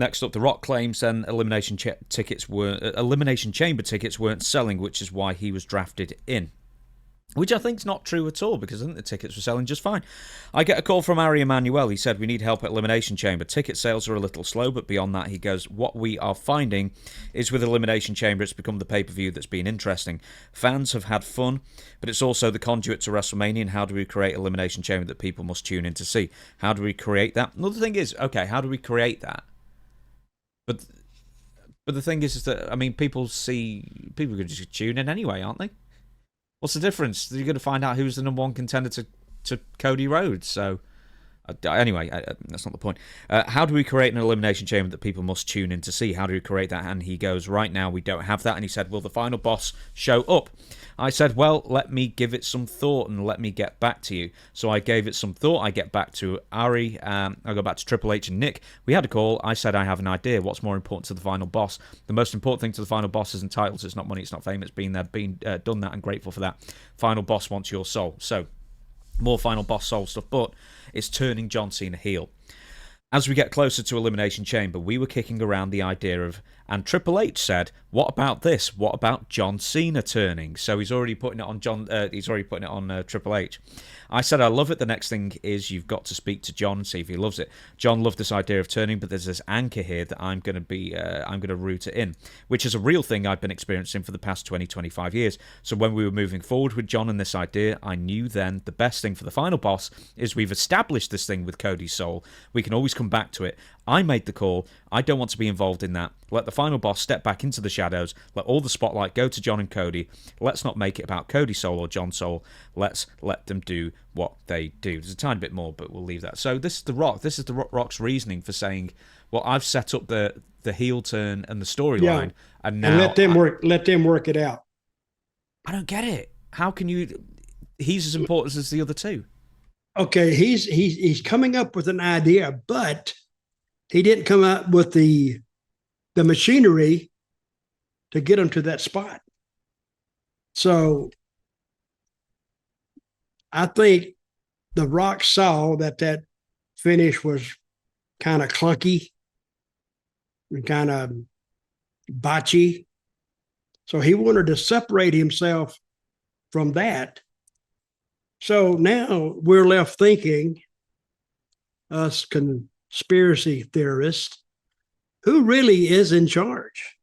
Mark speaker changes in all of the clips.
Speaker 1: Next up, The Rock claims then Elimination Chamber tickets weren't selling, which is why he was drafted in. Which I think is not true at all, because I think the tickets were selling just fine. I get a call from Ari Emanuel. He said, we need help at Elimination Chamber. Ticket sales are a little slow, but beyond that, he goes, what we are finding is with Elimination Chamber, it's become the pay-per-view that's been interesting. Fans have had fun, but it's also the conduit to WrestleMania, and how do we create Elimination Chamber that people must tune in to see? How do we create that? Another thing is, okay, how do we create that? But the thing is that, I mean, people can just tune in anyway, aren't they? What's the difference? You're going to find out who's the number one contender to Cody Rhodes. So, anyway, that's not the point. How do we create an Elimination Chamber that people must tune in to see? How do we create that? And he goes, right now we don't have that. And he said, will the final boss show up? I said, well, let me give it some thought and let me get back to you. So I gave it some thought. I get back to Ari. I go back to Triple H and Nick. We had a call. I said, I have an idea. What's more important to the final boss? The most important thing to the final boss isn't titles. It's not money. It's not fame. It's been there, done that, and grateful for that. Final boss wants your soul. So more final boss soul stuff, but it's turning John Cena heel. As we get closer to Elimination Chamber, we were kicking around the idea of, and Triple H said, what about this? What about John Cena turning? So he's already putting it on Triple H. I said, I love it. The next thing is you've got to speak to John and see if he loves it. John loved this idea of turning, but there's this anchor here that I'm going to root it in, which is a real thing I've been experiencing for the past 20, 25 years. So when we were moving forward with John and this idea, I knew then the best thing for the final boss is we've established this thing with Cody's soul. We can always come back to it. I made the call. I don't want to be involved in that. Let the final boss step back into the shadows. Let all the spotlight go to John and Cody. Let's not make it about Cody's soul or John's soul. Let's let them do what they do. There's a tiny bit more, but we'll leave that. So this is The Rock. This is The Rock's reasoning for saying, well, I've set up the heel turn and the storyline, and now
Speaker 2: let them work it out.
Speaker 1: I don't get it. How can you? He's as important as the other two.
Speaker 2: Okay, he's coming up with an idea, but he didn't come up with the machinery to get him to that spot. So I think The Rock saw that finish was kind of clunky and kind of botchy. So he wanted to separate himself from that. So now we're left thinking, us conspiracy theorists, who really is in charge?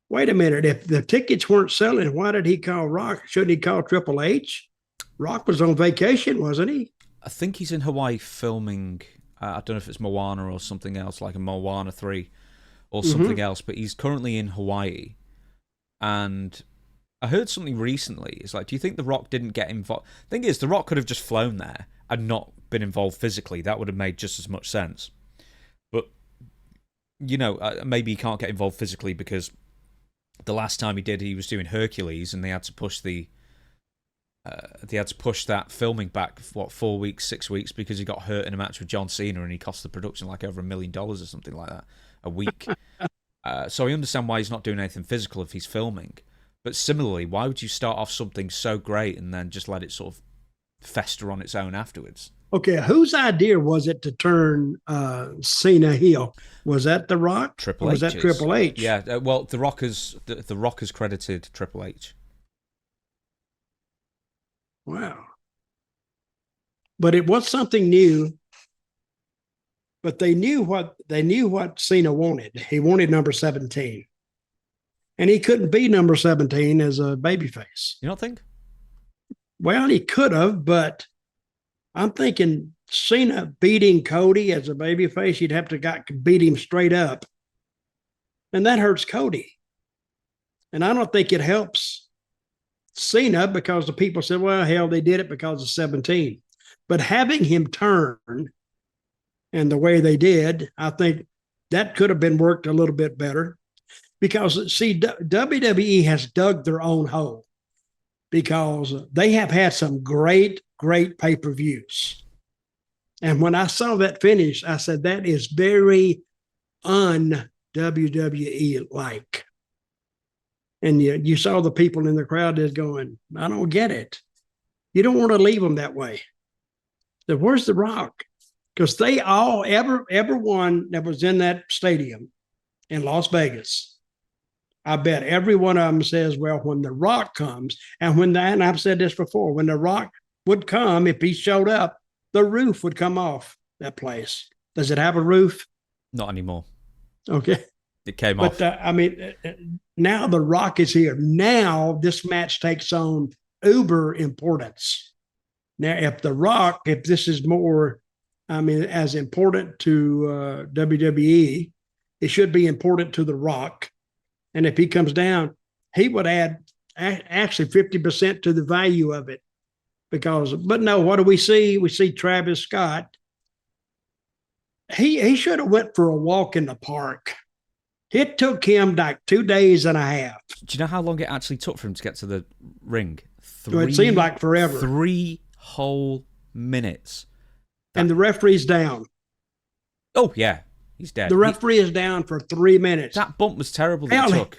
Speaker 2: Wait a minute. If the tickets weren't selling, why did he call Rock? Shouldn't he call Triple H? Rock was on vacation, wasn't he?
Speaker 1: I think he's in Hawaii filming. I don't know if it's Moana or something else, like a Moana 3 or something else, but he's currently in Hawaii. And I heard something recently. It's like, do you think The Rock didn't get involved? Thing is, The Rock could have just flown there and not been involved physically. That would have made just as much sense. But, you know, maybe he can't get involved physically because the last time he did, he was doing Hercules, and they had to push that filming back, 4 weeks, 6 weeks, because he got hurt in a match with John Cena, and he cost the production like over $1 million or something like that a week. So I understand why he's not doing anything physical if he's filming. But similarly, why would you start off something so great and then just let it sort of fester on its own afterwards?
Speaker 2: Okay, whose idea was it to turn Cena heel? Was that The Rock?
Speaker 1: Triple
Speaker 2: H. Was that Triple H?
Speaker 1: Yeah, well, The Rock has credited Triple H.
Speaker 2: Wow. But it was something new. But they knew what Cena wanted. He wanted number 17. And he couldn't be number 17 as a babyface.
Speaker 1: You don't think?
Speaker 2: Well, he could have, but I'm thinking Cena beating Cody as a babyface, he'd have to beat him straight up. And that hurts Cody. And I don't think it helps Cena, because the people said, well, hell, they did it because of 17. But having him turn and the way they did, I think that could have been worked a little bit better. Because, see, WWE has dug their own hole, because they have had some great pay-per-views. And when I saw that finish, I said, that is very un-WWE-like. And you saw the people in the crowd just going, I don't get it. You don't want to leave them that way. So where's The Rock? because they all, everyone that was in that stadium in Las Vegas, I bet every one of them says, well, when The Rock comes, and I've said this before, when The Rock would come, if he showed up, the roof would come off that place. Does it have a roof?
Speaker 1: Not anymore.
Speaker 2: Okay.
Speaker 1: It came off.
Speaker 2: But now The Rock is here. Now this match takes on uber importance. Now, if this is more, as important to WWE, it should be important to The Rock. And if he comes down, he would add actually 50% to the value of it. But no, what do we see? We see Travis Scott. He should have went for a walk in the park. It took him like 2 days and a half.
Speaker 1: Do you know how long it actually took for him to get to the ring?
Speaker 2: It seemed like forever.
Speaker 1: 3 whole minutes.
Speaker 2: And the referee's down.
Speaker 1: Oh, yeah. He's dead.
Speaker 2: The referee is down for 3 minutes.
Speaker 1: That bump was terrible that it took.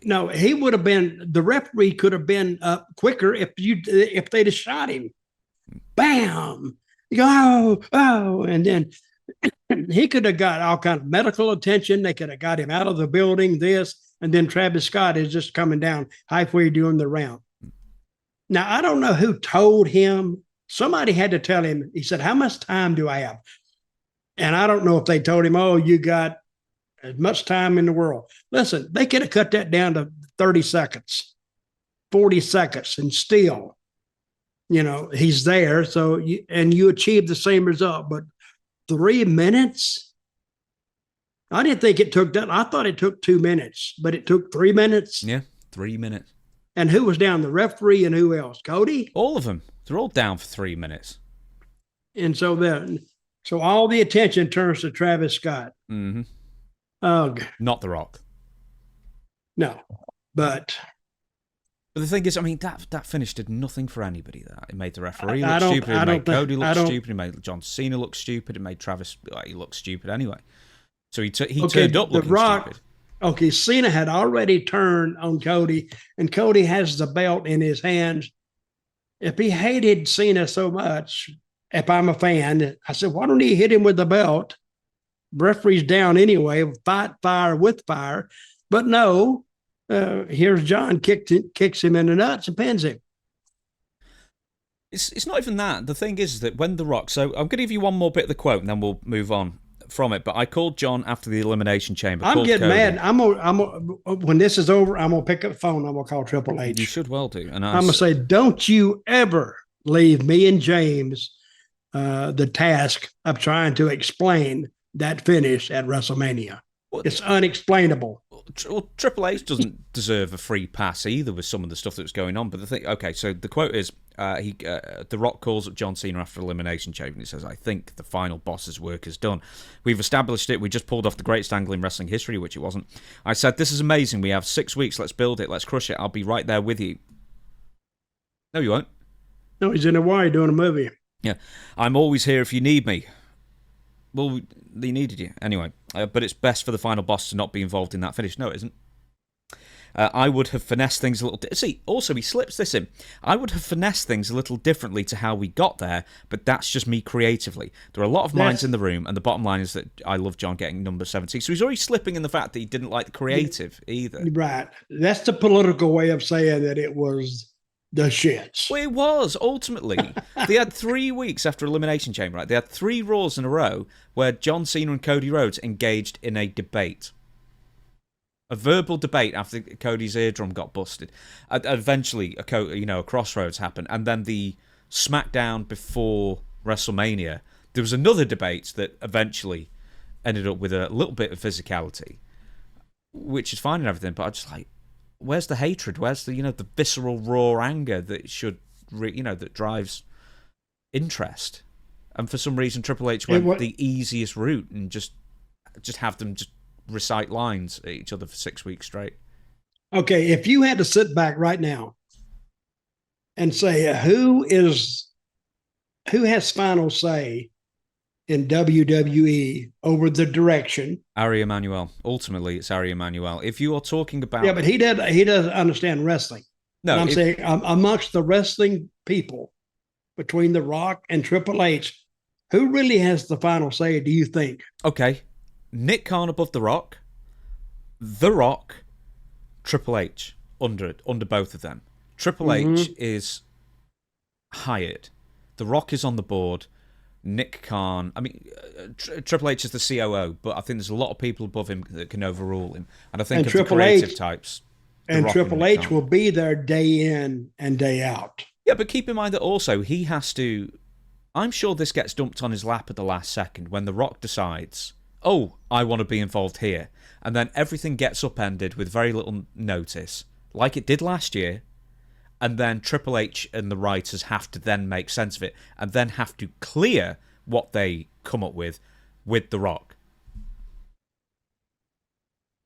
Speaker 2: No, he would have been, the referee could have been up quicker if they'd have shot him. Bam! You go, oh, and then he could have got all kind of medical attention. They could have got him out of the building, and then Travis Scott is just coming down halfway doing the round. Now, I don't know who told him. Somebody had to tell him. He said, how much time do I have? And I don't know if they told him, oh, you got as much time in the world. Listen, they could have cut that down to 30 seconds, 40 seconds, and still, he's there. So, you achieve the same result. But 3 minutes? I didn't think it took that. I thought it took 2 minutes, but it took 3 minutes.
Speaker 1: Yeah, 3 minutes.
Speaker 2: And who was down? The referee and who else? Cody?
Speaker 1: All of them. They're all down for 3 minutes.
Speaker 2: And so all the attention turns to Travis Scott.
Speaker 1: Mm-hmm.
Speaker 2: Ugh.
Speaker 1: Not The Rock.
Speaker 2: No, but
Speaker 1: the thing is, that finish did nothing for anybody. That it made the referee look stupid. It made Cody look stupid. It made John Cena look stupid. It made Travis he looked stupid anyway. So he turned up looking stupid.
Speaker 2: Okay, Cena had already turned on Cody, and Cody has the belt in his hands. If he hated Cena so much, if I'm a fan, I said, why don't he hit him with the belt? Referee's down anyway, fight fire with fire. But no, here's John kicks him in the nuts and pins him.
Speaker 1: It's not even that. The thing is that when The Rock... So I'm going to give you one more bit of the quote and then we'll move on from it. But I called John after the Elimination Chamber.
Speaker 2: I'm getting mad. When this is over, I'm going to pick up the phone. I'm going to call Triple H.
Speaker 1: You should well do. And
Speaker 2: I'm going to say, don't you ever leave me and James the task of trying to explain that finish at WrestleMania. It's unexplainable.
Speaker 1: Well, Triple H doesn't deserve a free pass either with some of the stuff that was going on. But the thing, okay, so the quote is, The Rock calls up John Cena after Elimination Chamber and he says, I think the final boss's work is done. We've established it. We just pulled off the greatest angle in wrestling history, which it wasn't. I said, this is amazing. We have 6 weeks. Let's build it. Let's crush it. I'll be right there with you. No, you won't.
Speaker 2: No, he's in Hawaii doing a movie.
Speaker 1: Yeah. I'm always here if you need me. Well, they needed you. Anyway, but it's best for the final boss to not be involved in that finish. No, it isn't. I would have finessed things a little... See, also, he slips this in. I would have finessed things a little differently to how we got there, but that's just me creatively. There are a lot of minds in the room, and the bottom line is that I love John getting number 17. So he's already slipping in the fact that he didn't like the creative either. Right.
Speaker 2: That's the political way of saying that it was... the shits.
Speaker 1: Well, it was, ultimately. They had 3 weeks after Elimination Chamber, right? They had 3 Raws in a row where John Cena and Cody Rhodes engaged in a debate. A verbal debate after Cody's eardrum got busted. Eventually, a crossroads happened. And then the SmackDown before WrestleMania, there was another debate that eventually ended up with a little bit of physicality, which is fine and everything, but I just like, where's the hatred? Where's the the visceral raw anger that should that drives interest? And for some reason, Triple H went the easiest route and just have them just recite lines at each other for 6 weeks straight.
Speaker 2: Okay, if you had to sit back right now and say who has final say in WWE over the direction.
Speaker 1: Ari Emanuel. Ultimately, it's Ari Emanuel. If you are talking about...
Speaker 2: Yeah, but he doesn't understand wrestling. No, and I'm saying amongst the wrestling people, between The Rock and Triple H, Who really has the final say, do you think?
Speaker 1: Okay, Nick Khan above The Rock, The Rock, Triple H under both of them. Triple H is hired. The Rock is on the board. Nick Khan, I mean, Triple H is the COO, but I think there's a lot of people above him that can overrule him. And I think of the creative types.
Speaker 2: And Triple H will be there day in and day out.
Speaker 1: Yeah, but keep in mind that also he has to... I'm sure this gets dumped on his lap at the last second when The Rock decides, oh, I want to be involved here. And then everything gets upended with very little notice, like it did last year. And then Triple H and the writers have to then make sense of it and then have to clear what they come up with The Rock.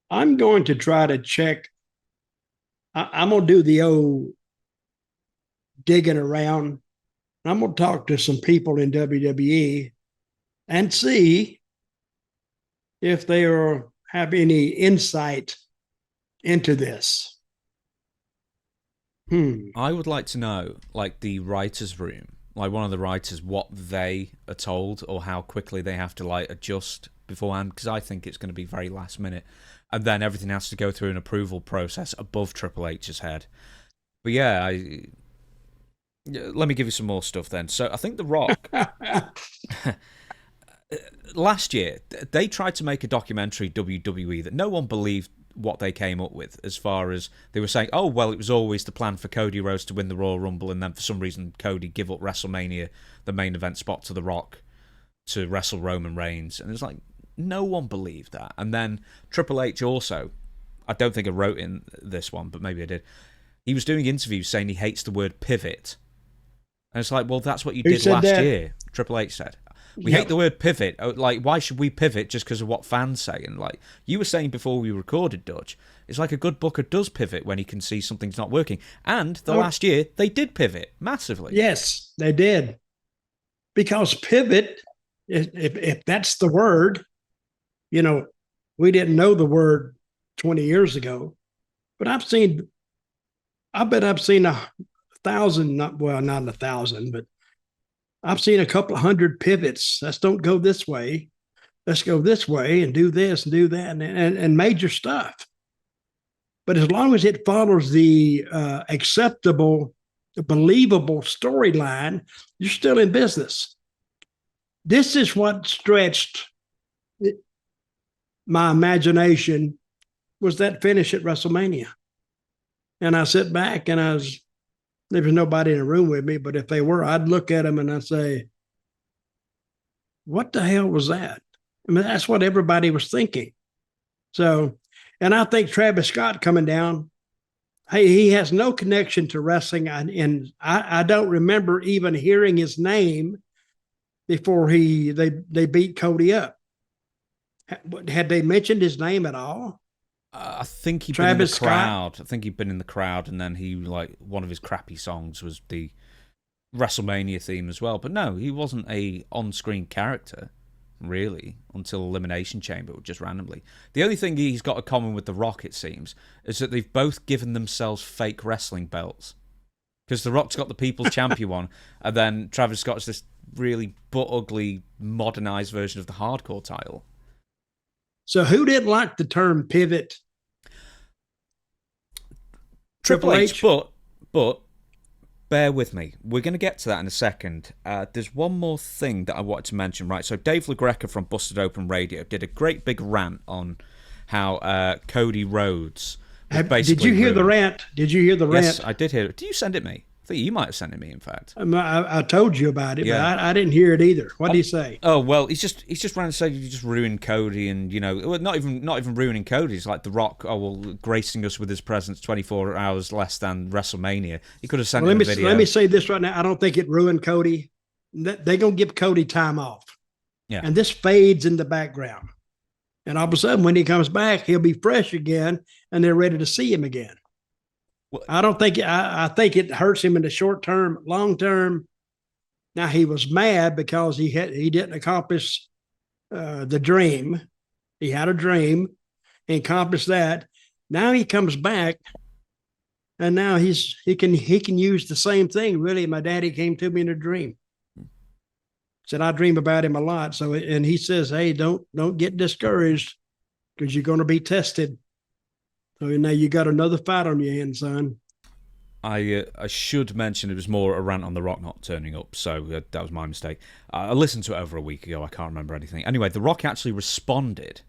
Speaker 2: I'm going to try to check. I'm going to do the old digging around. I'm going to talk to some people in WWE and see if they have any insight into this.
Speaker 1: I would like to know, like the writer's room, like one of the writers, what they are told or how quickly they have to like adjust beforehand, because I think it's going to be very last minute. And then everything has to go through an approval process above Triple H's head. But yeah, let me give you some more stuff then. So I think The Rock... last year, they tried to make a documentary, WWE, that no one believed what they came up with, as far as they were saying, oh, well, it was always the plan for Cody Rhodes to win the Royal Rumble, and then for some reason Cody give up WrestleMania, the main event spot, to The Rock to wrestle Roman Reigns. And it was like, no one believed that. And then Triple H also, I don't think I wrote in this one, but maybe I did, he was doing interviews saying he hates the word pivot. And it's like, well, that's what you did last year, Triple H said. We hate the word pivot. Like, why should we pivot just because of what fans say? And like you were saying before we recorded, Dutch, it's like a good booker does pivot when he can see something's not working. And last year, they did pivot massively.
Speaker 2: Yes, they did. Because pivot, if that's the word, you know, we didn't know the word 20 years ago. But I bet I've seen 1,000, not 1,000, but I've seen a couple of hundred pivots. Let's don't go this way. Let's go this way and do this and do that and major stuff. But as long as it follows the acceptable, believable storyline, you're still in business. This is what stretched my imagination, was that finish at WrestleMania. And I sit back and there was nobody in the room with me, but if they were, I'd look at them and I'd say, what the hell was that? I mean, that's what everybody was thinking. So, and I think Travis Scott coming down, hey, he has no connection to wrestling. And I don't remember even hearing his name before they beat Cody up. Had they mentioned his name at all?
Speaker 1: I think he'd been in the crowd. I think he'd been in the crowd, and then one of his crappy songs was the WrestleMania theme as well. But no, he wasn't a on-screen character, really, until Elimination Chamber, just randomly. The only thing he's got in common with The Rock, it seems, is that they've both given themselves fake wrestling belts. Because The Rock's got the People's Champion one, and then Travis Scott's this really butt-ugly, modernized version of the Hardcore title.
Speaker 2: So who didn't like the term pivot?
Speaker 1: Triple H, but bear with me. We're going to get to that in a second. There's one more thing that I wanted to mention, right? So Dave LaGreca from Busted Open Radio did a great big rant on how Cody Rhodes was basically...
Speaker 2: Did you hear the rant? Did you hear the rant?
Speaker 1: Yes, I did hear it. Did you send it me? I think you might have sent it me, in fact.
Speaker 2: I told you about it, yeah. But I didn't hear it either. What did he say?
Speaker 1: Oh well, he's just ran to say you just ruined Cody, and not even ruining Cody. It's like The Rock, gracing us with his presence 24 hours less than WrestleMania. He could have sent a video.
Speaker 2: Let me say this right now. I don't think it ruined Cody. They're gonna give Cody time off.
Speaker 1: Yeah.
Speaker 2: And this fades in the background, and all of a sudden, when he comes back, he'll be fresh again, and they're ready to see him again. Well, I don't think I think it hurts him in the short term. Long term, now he was mad because he didn't accomplish the dream. He had a dream and accomplished that. Now he comes back, and now he can use the same thing. Really, my daddy came to me in a dream. Said I dream about him a lot. So, and he says, hey, don't get discouraged because you're going to be tested. So now you got another fight on your hands, son.
Speaker 1: I should mention it was more a rant on The Rock not turning up, so that was my mistake. I listened to it over a week ago. I can't remember anything. Anyway, The Rock actually responded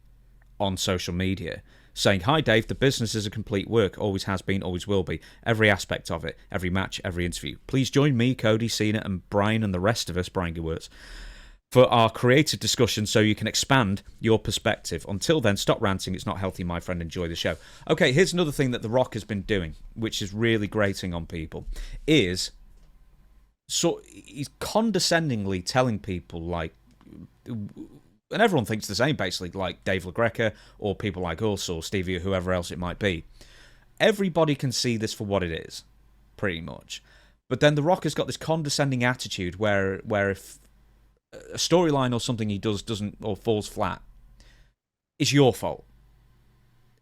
Speaker 1: on social media saying, "Hi Dave, the business is a complete work, always has been, always will be. Every aspect of it, every match, every interview. Please join me, Cody, Cena, and Brian and the rest of us, Brian Gewirtz, for our creative discussion so you can expand your perspective. Until then, stop ranting. It's not healthy, my friend. Enjoy the show." Okay, here's another thing that The Rock has been doing, which is really grating on people, is so he's condescendingly telling people like, and everyone thinks the same, basically, like Dave LaGreca or people like us or Stevie or whoever else it might be. Everybody can see this for what it is, pretty much. But then The Rock has got this condescending attitude where if a storyline or something he does doesn't or falls flat, it's your fault.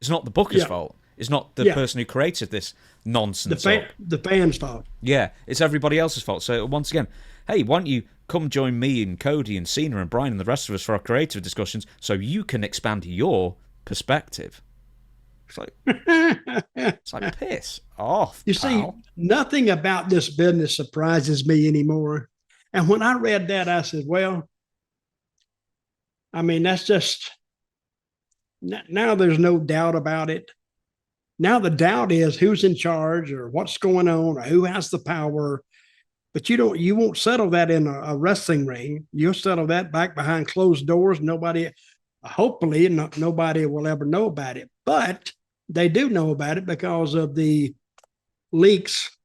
Speaker 1: It's not the booker's fault. It's not the person who created this nonsense.
Speaker 2: The fans' fault.
Speaker 1: Yeah, it's everybody else's fault. So once again, hey, why don't you come join me and Cody and Cena and Brian and the rest of us for our creative discussions so you can expand your perspective. It's like piss off.
Speaker 2: You
Speaker 1: pal.
Speaker 2: see, nothing about this business surprises me anymore. And when I read that, I said, well, I mean, that's just, now there's no doubt about it. Now the doubt is who's in charge or what's going on or who has the power. But you won't settle that in a wrestling ring. You'll settle that back behind closed doors. Hopefully nobody will ever know about it. But they do know about it because of the leaks